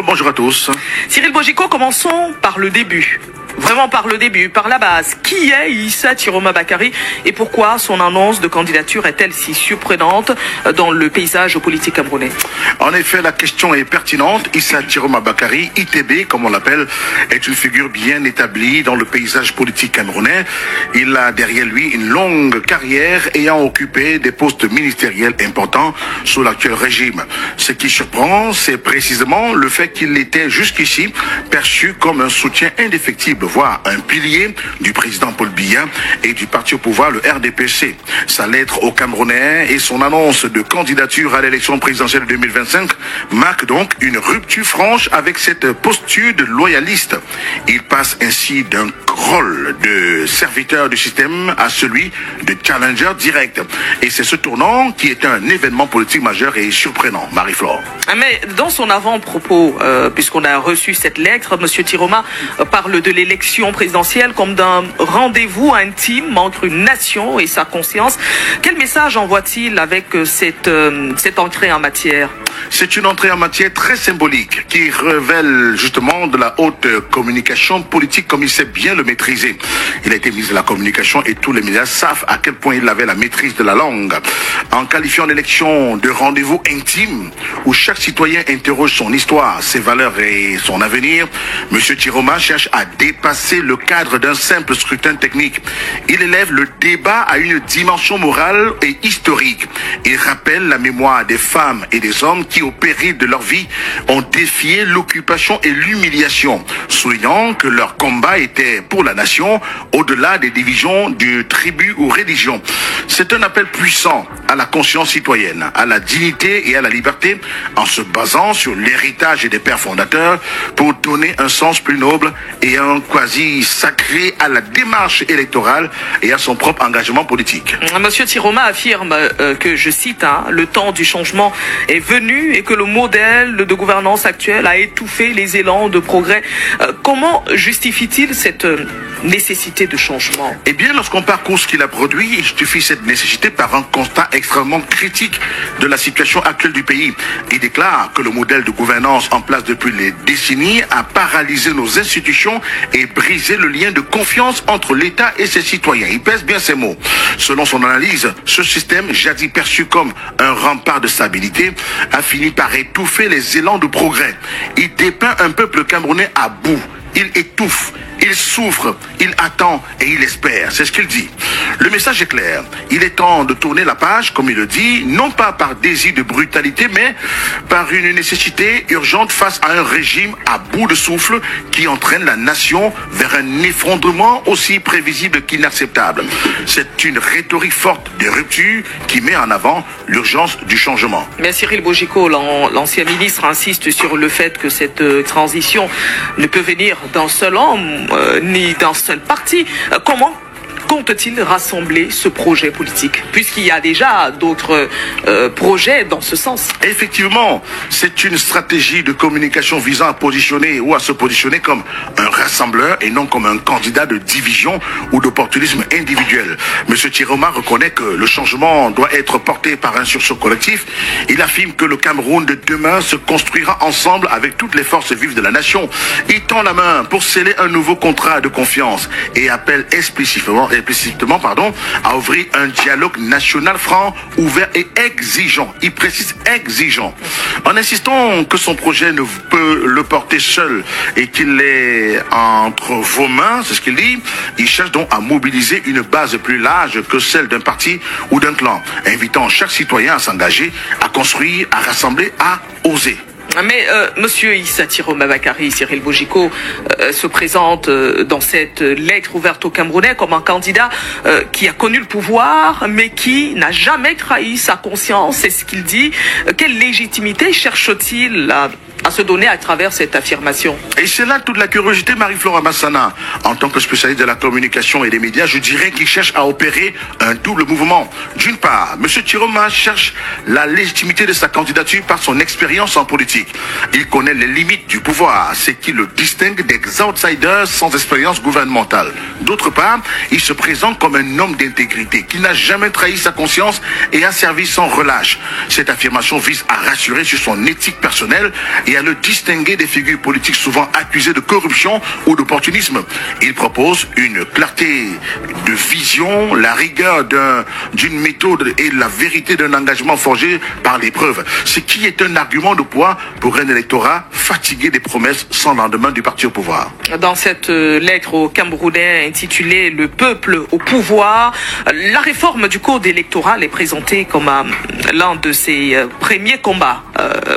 Bonjour à tous. Cyril Bojiko, commençons par le début. Vraiment par le début, par la base. Qui est Issa Tiroma Bakary et pourquoi son annonce de candidature est-elle si surprenante dans le paysage politique camerounais? En effet, la question est pertinente. Issa Tiroma Bakary, ITB comme on l'appelle, est une figure bien établie dans le paysage politique camerounais. Il a derrière lui une longue carrière ayant occupé des postes ministériels importants sous l'actuel régime. Ce qui surprend, c'est précisément le fait qu'il était jusqu'ici perçu comme un soutien indéfectible, voire un pilier du président Paul Biya et du parti au pouvoir, le RDPC. Sa lettre aux Camerounais et son annonce de candidature à l'élection présidentielle 2025 marquent donc une rupture franche avec cette posture de loyaliste. Il passe ainsi d'un rôle de serviteur du système à celui de challenger direct. Et c'est ce tournant qui est un événement politique majeur et surprenant. Marie-Flore. Mais dans son avant-propos, puisqu'on a reçu cette lettre, M. Tiroma parle de l'élection présidentielle comme d'un rendez-vous intime entre une nation et sa conscience. Quel message envoie-t-il avec cette entrée en matière? C'est une entrée en matière très symbolique qui révèle justement de la haute communication politique comme il sait bien le maîtriser. Il a été ministre de la communication et tous les médias savent à quel point il avait la maîtrise de la langue. En qualifiant l'élection de rendez-vous intime où chaque citoyen interroge son histoire, ses valeurs et son avenir, M. Tiroma cherche à dépasser le cadre d'un simple scrutin technique. Il élève le débat à une dimension morale et historique. Il rappelle la mémoire des femmes et des hommes qui, au péril de leur vie, ont défié l'occupation et l'humiliation, soulignant que leur combat était pour la nation, au-delà des divisions de tribus ou religions. C'est un appel puissant à la conscience citoyenne, à la dignité et à la liberté, en se basant sur l'héritage des pères fondateurs pour donner un sens plus noble et un quasi sacré à la démarche électorale et à son propre engagement politique. Monsieur Tiroma affirme que, je cite, le temps du changement est venu et que le modèle de gouvernance actuel a étouffé les élans de progrès. Comment justifie-t-il cette nécessité de changement? Eh bien, lorsqu'on parcourt ce qu'il a produit, il justifie cette nécessité par un constat extrêmement critique de la situation actuelle du pays. Il déclare que le modèle de gouvernance en place depuis des décennies a paralysé nos institutions et brisé le lien de confiance entre l'État et ses citoyens. Il pèse bien ces mots. Selon son analyse, ce système, jadis perçu comme un rempart de stabilité, a fini par étouffer les élans de progrès. Il dépeint un peuple camerounais à bout. Il étouffe, il souffre, il attend et il espère. C'est ce qu'il dit. Le message est clair. Il est temps de tourner la page, comme il le dit, non pas par désir de brutalité, mais par une nécessité urgente face à un régime à bout de souffle qui entraîne la nation vers un effondrement aussi prévisible qu'inacceptable. C'est une rhétorique forte de rupture qui met en avant l'urgence du changement. Mais Cyril Bojiko, l'ancien ministre, insiste sur le fait que cette transition ne peut venir d'un seul homme, ni d'un seul parti. Comment compte-t-il rassembler ce projet politique, puisqu'il y a déjà d'autres projets dans ce sens? Effectivement, c'est une stratégie de communication visant à positionner ou à se positionner comme un rassembleur et non comme un candidat de division ou d'opportunisme individuel. Monsieur Tiroma reconnaît que le changement doit être porté par un sursaut collectif. Il affirme que le Cameroun de demain se construira ensemble avec toutes les forces vives de la nation. Il tend la main pour sceller un nouveau contrat de confiance et appelle explicitement à ouvrir un dialogue national franc, ouvert et exigeant. Il précise exigeant. En insistant que son projet ne peut le porter seul et qu'il est entre vos mains, c'est ce qu'il dit, il cherche donc à mobiliser une base plus large que celle d'un parti ou d'un clan, invitant chaque citoyen à s'engager, à construire, à rassembler, à oser. Mais Monsieur Issa Tiroma Bakary, Cyril Bojiko, se présente dans cette lettre ouverte aux Camerounais comme un candidat qui a connu le pouvoir, mais qui n'a jamais trahi sa conscience. C'est ce qu'il dit. Quelle légitimité cherche-t-il à se donner à travers cette affirmation? Et c'est là toute la curiosité, Marie-Flore Amassana. En tant que spécialiste de la communication et des médias, je dirais qu'il cherche à opérer un double mouvement. D'une part, M. Tiroma cherche la légitimité de sa candidature par son expérience en politique. Il connaît les limites du pouvoir, ce qui le distingue des outsiders sans expérience gouvernementale. D'autre part, il se présente comme un homme d'intégrité qui n'a jamais trahi sa conscience et a servi sans relâche. Cette affirmation vise à rassurer sur son éthique personnelle et à le distinguer des figures politiques souvent accusées de corruption ou d'opportunisme. Il propose une clarté de vision, la rigueur d'une méthode et la vérité d'un engagement forgé par les preuves, ce qui est un argument de poids pour un électorat fatigué des promesses sans lendemain du parti au pouvoir. Dans cette lettre aux Camerounais intitulée « Le peuple au pouvoir », la réforme du code électoral est présentée comme l'un de ses premiers combats.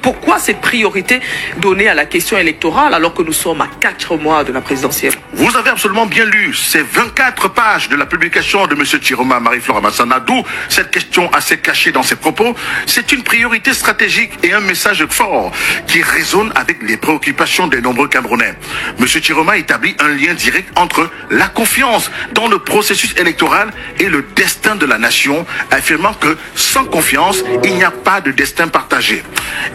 Pourquoi cette priorité donnée à la question électorale alors que nous sommes à 4 mois de la présidentielle? Vous avez absolument bien lu ces 24 pages de la publication de M. Chiroma Marie-Flora Massana, d'où cette question assez cachée dans ses propos. C'est une priorité stratégique et un message fort qui résonne avec les préoccupations des nombreux Camerounais. M. Chiroma établit un lien direct entre la confiance dans le processus électoral et le destin de la nation, affirmant que sans confiance, il n'y a pas de destin partagé.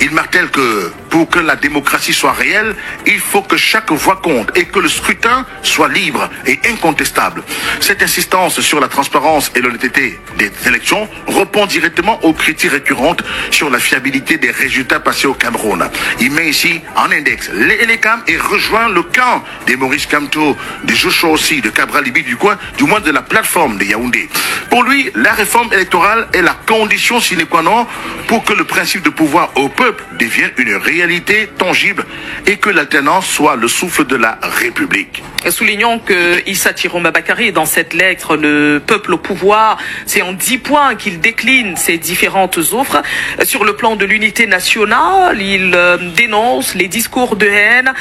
Il martèle que pour que la démocratie soit réelle, il faut que chaque voix compte et que le scrutin soit libre et incontestable. Cette insistance sur la transparence et l'honnêteté des élections répond directement aux critiques récurrentes sur la fiabilité des résultats passés au Cameroun. Il met ici en index les Elecam et rejoint le camp des Maurice Kamto, des Joshua aussi, de Cabral Libi du coin, du moins de la plateforme de Yaoundé. Pour lui, la réforme électorale est la condition sine qua non pour que le principe de pouvoir au peuple devienne une réalité tangible et que l'alternance soit le souffle de la République. Soulignons que Issa Chiroma Bakary, dans cette lettre, le peuple au pouvoir, c'est en 10 points qu'il décline ces différentes offres. Sur le plan de l'unité nationale, il dénonce les discours de haine,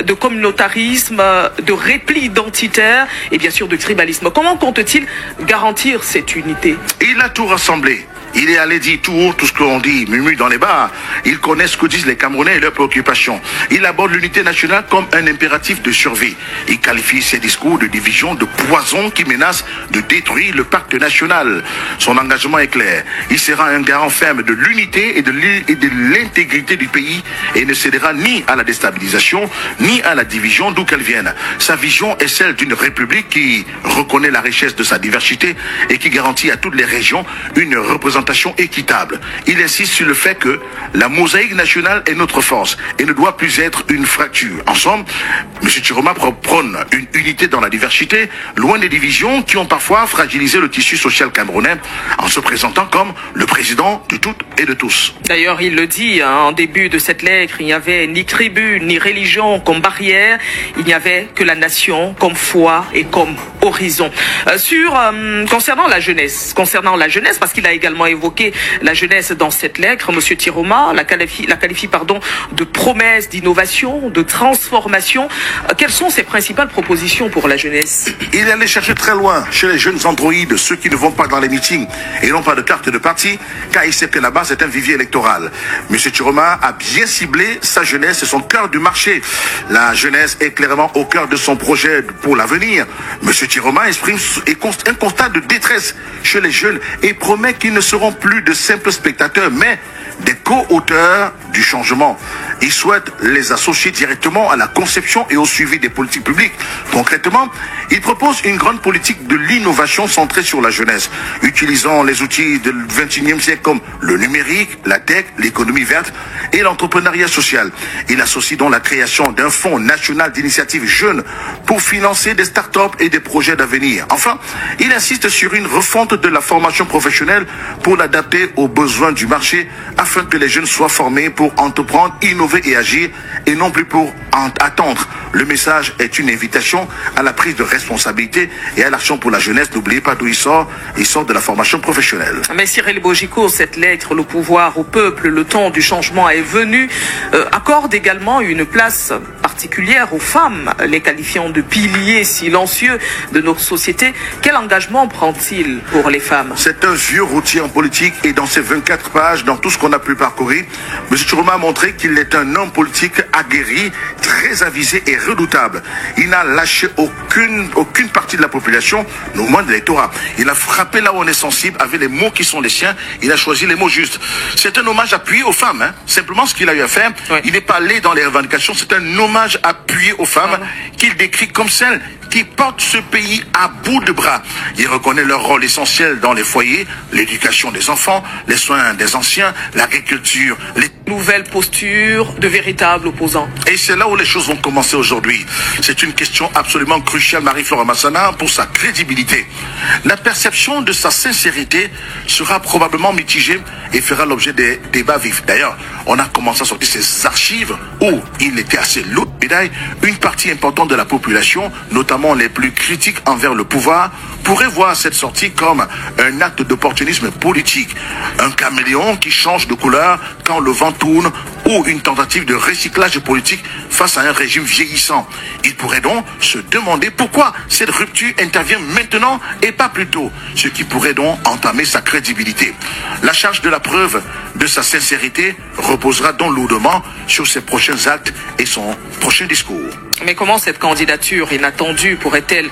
de communautarisme, de repli identitaire et bien sûr de tribalisme. Comment compte-t-il garantir cette unité? Il a tout rassemblé. Il est allé dire tout haut tout ce qu'on dit, murmure dans les bars. Il connaît ce que disent les Camerounais et leurs préoccupations. Il aborde l'unité nationale comme un impératif de survie. Il qualifie ses discours de division de poison qui menace de détruire le pacte national. Son engagement est clair. Il sera un garant ferme de l'unité et de l'intégrité du pays et ne cédera ni à la déstabilisation, ni à la division d'où qu'elle vienne. Sa vision est celle d'une république qui reconnaît la richesse de sa diversité et qui garantit à toutes les régions une représentation équitable. Il insiste sur le fait que la mosaïque nationale est notre force et ne doit plus être une fracture. En somme, M. Chiroma prône une unité dans la diversité, loin des divisions qui ont parfois fragilisé le tissu social camerounais en se présentant comme le président de toutes et de tous. D'ailleurs, il le dit en début de cette lettre, il n'y avait ni tribu ni religion comme barrière, il n'y avait que la nation comme foi et comme horizon. Concernant la jeunesse, parce qu'il a également évoqué la jeunesse dans cette lettre, M. Chiroma la qualifie de promesse d'innovation, de transformation. Quelles sont ses principales propositions pour la jeunesse? Il est allé chercher très loin chez les jeunes androïdes, ceux qui ne vont pas dans les meetings et n'ont pas de carte de parti, car il sait que là-bas c'est un vivier électoral. M. Chiroma a bien ciblé sa jeunesse et son cœur du marché. La jeunesse est clairement au cœur de son projet pour l'avenir. M. Chiroma exprime un constat de détresse chez les jeunes et promet qu'ils ne seront plus de simples spectateurs, mais des co-auteurs du changement. Il souhaite les associer directement à la conception et au suivi des politiques publiques. Concrètement, il propose une grande politique de l'innovation centrée sur la jeunesse, utilisant les outils du XXIe siècle comme le numérique, la tech, l'économie verte et l'entrepreneuriat social. Il associe donc la création d'un fonds national d'initiatives jeunes pour financer des start-up et des projets d'avenir. Enfin, il insiste sur une refonte de la formation professionnelle pour l'adapter aux besoins du marché afin que les jeunes soient formés pour entreprendre, innover et agir et non plus pour attendre. Le message est une invitation à la prise de responsabilité et à l'action pour la jeunesse. N'oubliez pas d'où il sort de la formation professionnelle. Mais Cyril Bogico, cette lettre, le pouvoir au peuple, le temps du changement est venu, accorde également une place particulière aux femmes, les qualifiant de piliers silencieux de notre société. Quel engagement prend-il pour les femmes? C'est un vieux routier en politique et dans ces 24 pages, dans tout ce qu'on a pu parcourir, M. Chiroma a montré qu'il est un homme politique aguerri, très avisé et redoutable. Il n'a lâché aucune partie de la population, au moins de l'électorat. Il a frappé là où on est sensible avec les mots qui sont les siens. Il a choisi les mots justes. C'est un hommage appuyé aux femmes. Simplement ce qu'il a eu à faire. Oui. Il n'est pas allé dans les revendications. C'est un hommage appuyé aux femmes qu'il décrit comme celles qui portent ce pays à bout de bras. Il reconnaît leur rôle essentiel dans les foyers, l'éducation des enfants, les soins des anciens, la l'agriculture, les nouvelles postures de véritables opposants. Et c'est là où les choses vont commencer aujourd'hui. C'est une question absolument cruciale, Marie-Flora Massana, pour sa crédibilité. La perception de sa sincérité sera probablement mitigée et fera l'objet des débats vifs. D'ailleurs, on a commencé à sortir ces archives où il était assez lourd de médailles. Une partie importante de la population, notamment les plus critiques envers le pouvoir, pourrait voir cette sortie comme un acte d'opportunisme politique. Un caméléon qui change de couleur quand le vent tourne ou une tentative de recyclage politique face à un régime vieillissant. Il pourrait donc se demander pourquoi cette rupture intervient maintenant et pas plus tôt, ce qui pourrait donc entamer sa crédibilité. La charge de la preuve de sa sincérité reposera donc lourdement sur ses prochains actes et son prochain discours. Mais comment cette candidature inattendue pourrait-elle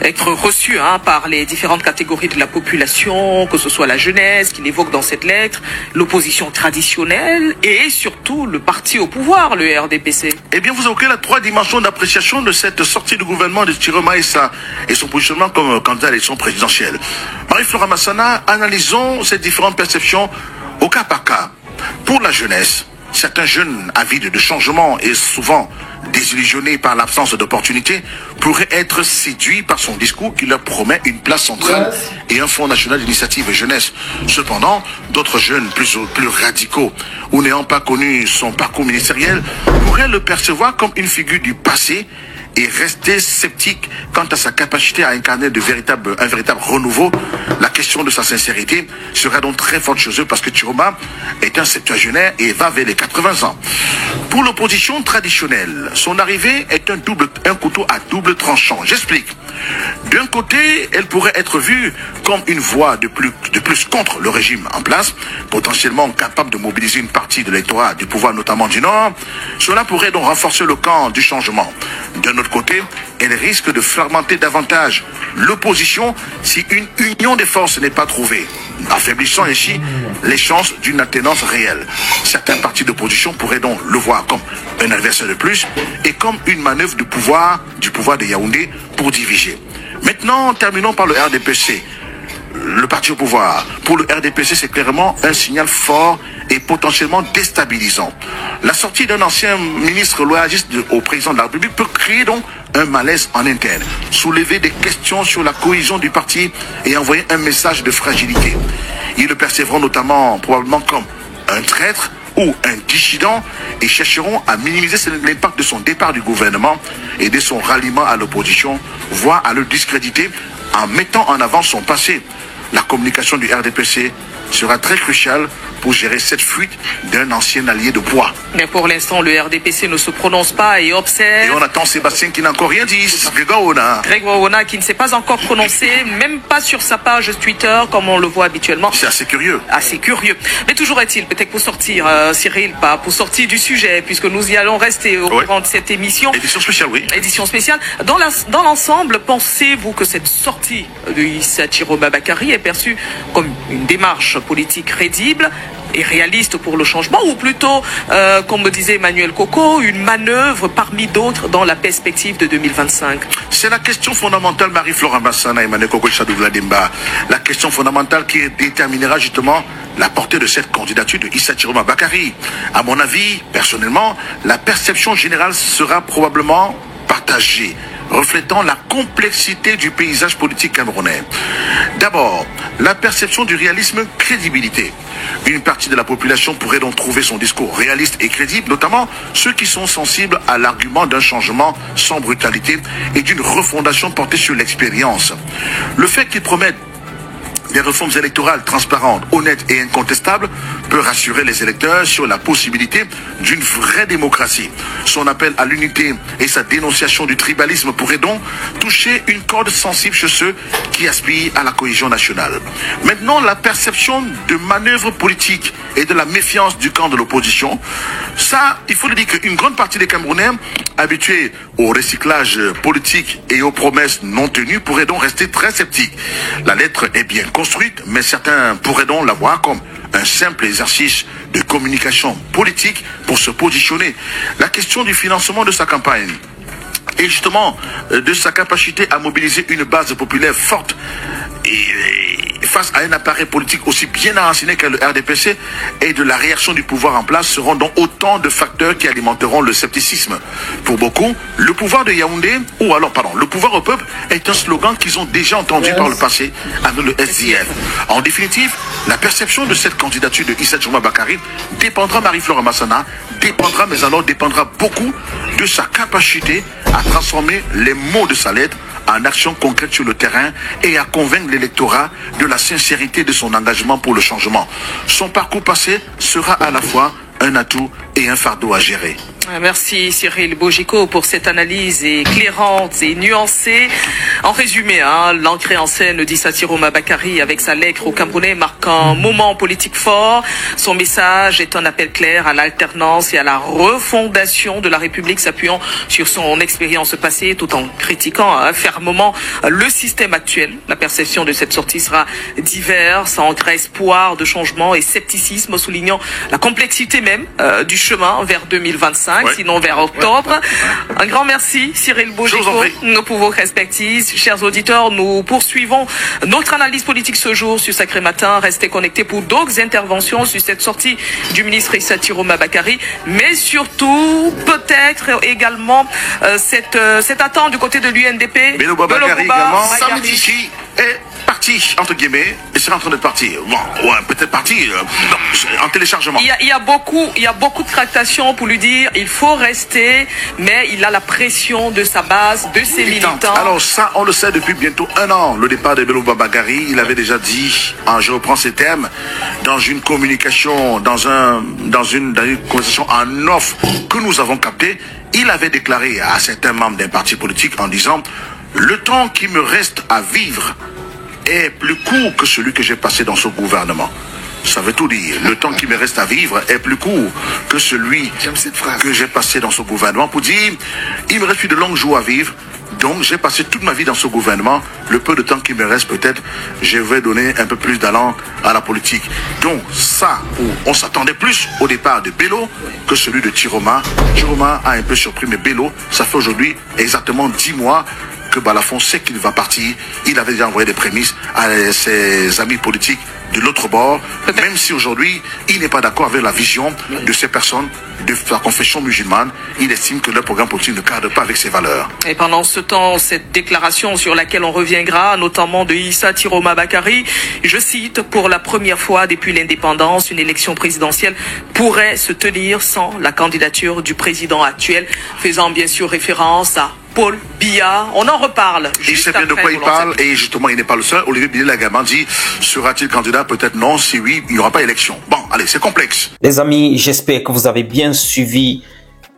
être reçue par les différentes catégories de la population, que ce soit la jeunesse qu'il évoque dans cette lettre, l'opposition traditionnelle et surtout le parti au pouvoir, le RDPC? Eh bien, vous évoquez la 3 dimensions d'appréciation de cette sortie du gouvernement de Chiroma et son positionnement comme candidat à l'élection présidentielle. Marie-Flora Massana, analysons ces différentes perceptions au cas par cas. Pour la jeunesse, certains jeunes avides de changement et souvent désillusionnés par l'absence d'opportunités pourraient être séduits par son discours qui leur promet une place centrale et un fonds national d'initiative jeunesse. Cependant, d'autres jeunes plus radicaux ou n'ayant pas connu son parcours ministériel pourraient le percevoir comme une figure du passé et rester sceptique quant à sa capacité à incarner un véritable renouveau. La question de sa sincérité sera donc très forte chez eux parce que Chiroma est un septuagénaire et va vers les 80 ans. Pour l'opposition traditionnelle, son arrivée est un couteau à double tranchant. J'explique. D'un côté, elle pourrait être vue comme une voix de plus contre le régime en place, potentiellement capable de mobiliser une partie de l'électorat du pouvoir, notamment du Nord. Cela pourrait donc renforcer le camp du changement. D'un autre côté, elle risque de fragmenter davantage l'opposition si une union des forces n'est pas trouvée, affaiblissant ainsi les chances d'une alternance réelle. Certains partis d'opposition pourraient donc le voir comme un adversaire de plus et comme une manœuvre du pouvoir de Yaoundé pour diviser. Maintenant, terminons par le RDPC. Le parti au pouvoir. Pour le RDPC, c'est clairement un signal fort et potentiellement déstabilisant. La sortie d'un ancien ministre loyaliste au président de la République peut créer donc un malaise en interne, soulever des questions sur la cohésion du parti et envoyer un message de fragilité. Ils le percevront notamment probablement comme un traître ou un dissident et chercheront à minimiser l'impact de son départ du gouvernement et de son ralliement à l'opposition, voire à le discréditer en mettant en avant son passé. La communication du RDPC sera très cruciale pour gérer cette fuite d'un ancien allié de poids. Mais pour l'instant, le RDPC ne se prononce pas et observe. Et on attend Sébastien qui n'a encore rien dit. Greg Wawona qui ne s'est pas encore prononcé, même pas sur sa page Twitter comme on le voit habituellement. C'est assez curieux. Assez curieux. Mais toujours est-il, peut-être pour sortir, Cyril, pas pour sortir du sujet, puisque nous y allons rester au courant de cette émission. Édition spéciale, oui. Édition spéciale. Dans l'ensemble, pensez-vous que cette sortie de Issa Chiroma Bakary est perçue comme une démarche politique crédible et réaliste pour le changement, ou plutôt, comme me disait Emmanuel Coco, une manœuvre parmi d'autres dans la perspective de 2025? C'est la question fondamentale, Marie-Flora Massana et Emmanuel Coco Chadouvlademba. La question fondamentale qui déterminera justement la portée de cette candidature de Issa Chiroma Bakary. À mon avis, personnellement, la perception générale sera probablement partagée, reflétant la complexité du paysage politique camerounais. D'abord, la perception du réalisme crédibilité. Une partie de la population pourrait donc trouver son discours réaliste et crédible, notamment ceux qui sont sensibles à l'argument d'un changement sans brutalité et d'une refondation portée sur l'expérience. Le fait qu'il promette des réformes électorales transparentes, honnêtes et incontestables peut rassurer les électeurs sur la possibilité d'une vraie démocratie. Son appel à l'unité et sa dénonciation du tribalisme pourraient donc toucher une corde sensible chez ceux qui aspirent à la cohésion nationale. Maintenant, la perception de manœuvres politiques et de la méfiance du camp de l'opposition, ça, il faut le dire qu'une grande partie des Camerounais habitués au recyclage politique et aux promesses non tenues pourraient donc rester très sceptiques. La lettre est bien construite, mais certains pourraient donc la voir comme un simple exercice de communication politique pour se positionner. La question du financement de sa campagne et justement de sa capacité à mobiliser une base populaire forte et face à un appareil politique aussi bien enraciné que le RDPC et de la réaction du pouvoir en place seront donc autant de facteurs qui alimenteront le scepticisme. Pour beaucoup, le pouvoir de Yaoundé, le pouvoir au peuple est un slogan qu'ils ont déjà entendu par le passé avec le SDF. En définitive, la perception de cette candidature de Issa Chiroma Bakary dépendra, Marie-Flore Massana, dépendra beaucoup de sa capacité à transformer les mots de sa lettre en action concrète sur le terrain et à convaincre l'électorat de la sincérité de son engagement pour le changement. Son parcours passé sera à la fois un atout et un fardeau à gérer. Merci Cyril Bojiko pour cette analyse éclairante et nuancée. En résumé, l'entrée en scène d'Issa Chiroma Bakary avec sa lettre aux Camerounais marque un moment politique fort. Son message est un appel clair à l'alternance et à la refondation de la République, s'appuyant sur son expérience passée tout en critiquant fermement le système actuel. La perception de cette sortie sera diverse entre espoir de changement et scepticisme, soulignant la complexité même du chemin vers 2025. Sinon vers octobre. Un grand merci Cyril Bojiko pour vos respectives. Chers auditeurs, nous poursuivons notre analyse politique ce jour sur Sacré Matin. Restez connectés pour d'autres interventions sur cette sortie du ministre Issa Chiroma Bakary, mais surtout peut-être également cette attente du côté de l'UNDP. Bello Babakary également, samedi ici est parti, entre guillemets, et c'est en train de partir. Bon, ouais, peut-être parti, en téléchargement. Il y a beaucoup de tractations pour lui dire il faut rester, mais il a la pression de sa base, de ses militants. Alors ça, on le sait depuis bientôt 1 an. Le départ de Bello Babakary, il avait déjà dit, je reprends ces termes, dans une communication, dans une conversation en off que nous avons captée, il avait déclaré à certains membres d'un parti politique en disant « Le temps qui me reste à vivre est plus court que celui que j'ai passé dans ce gouvernement. » Ça veut tout dire. Le temps qui me reste à vivre est plus court que celui que j'ai passé dans ce gouvernement. Pour dire, il me reste plus de longs jours à vivre. Donc, j'ai passé toute ma vie dans ce gouvernement. Le peu de temps qui me reste, peut-être, je vais donner un peu plus d'allant à la politique. Donc, ça, on s'attendait plus au départ de Bello que celui de Chiroma. Chiroma a un peu surpris, mais Bello, ça fait aujourd'hui exactement 10 mois que Balafon sait qu'il va partir. Il avait déjà envoyé des prémices à ses amis politiques de l'autre bord, même si aujourd'hui, il n'est pas d'accord avec la vision de ces personnes de la confession musulmane. Il estime que leur programme politique ne cadre pas avec ses valeurs. Et pendant ce temps, cette déclaration sur laquelle on reviendra, notamment de Issa Chiroma Bakary, je cite, pour la première fois depuis l'indépendance, une élection présidentielle pourrait se tenir sans la candidature du président actuel, faisant bien sûr référence à Paul Biya. On en reparle. Il sait bien de quoi il parle et justement il n'est pas le seul. Olivier Bilé-Lagama dit, sera-t-il candidat? Peut-être non. Si oui, il n'y aura pas élection. Bon, allez, c'est complexe. Les amis, j'espère que vous avez bien suivi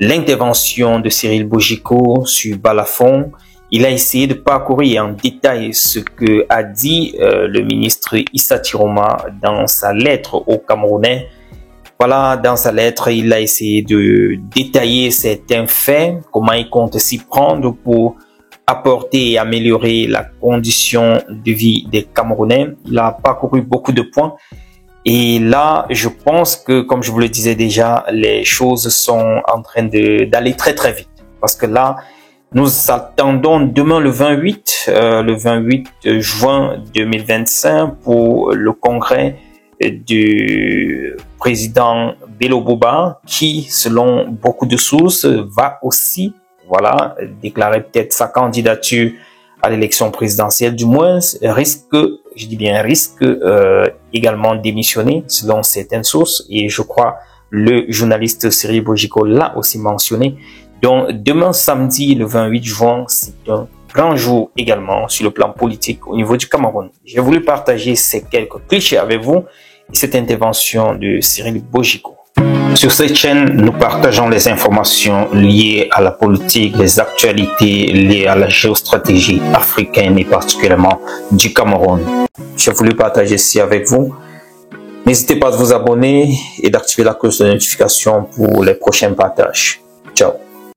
l'intervention de Cyril Bojiko sur Balafon. Il a essayé de parcourir en détail ce que a dit le ministre Issa Chiroma dans sa lettre aux Camerounais. Voilà, dans sa lettre, il a essayé de détailler certains faits, comment il compte s'y prendre pour apporter et améliorer la condition de vie des Camerounais. Il a parcouru beaucoup de points. Et là, je pense que, comme je vous le disais déjà, les choses sont en train d'aller très très vite. Parce que là, nous attendons demain le 28 juin 2025 pour le congrès du président Bello Boba, qui, selon beaucoup de sources, va aussi, déclarer peut-être sa candidature à l'élection présidentielle, du moins risque également démissionner, selon certaines sources, et je crois le journaliste Cyril Bojiko l'a aussi mentionné. Donc, demain samedi, le 28 juin, c'est un grand jour également sur le plan politique au niveau du Cameroun. J'ai voulu partager ces quelques clichés avec vous et cette intervention de Cyril Bojiko. Sur cette chaîne, nous partageons les informations liées à la politique, les actualités liées à la géostratégie africaine et particulièrement du Cameroun. J'ai voulu partager ceci avec vous. N'hésitez pas à vous abonner et d'activer la cloche de notification pour les prochains partages. Ciao.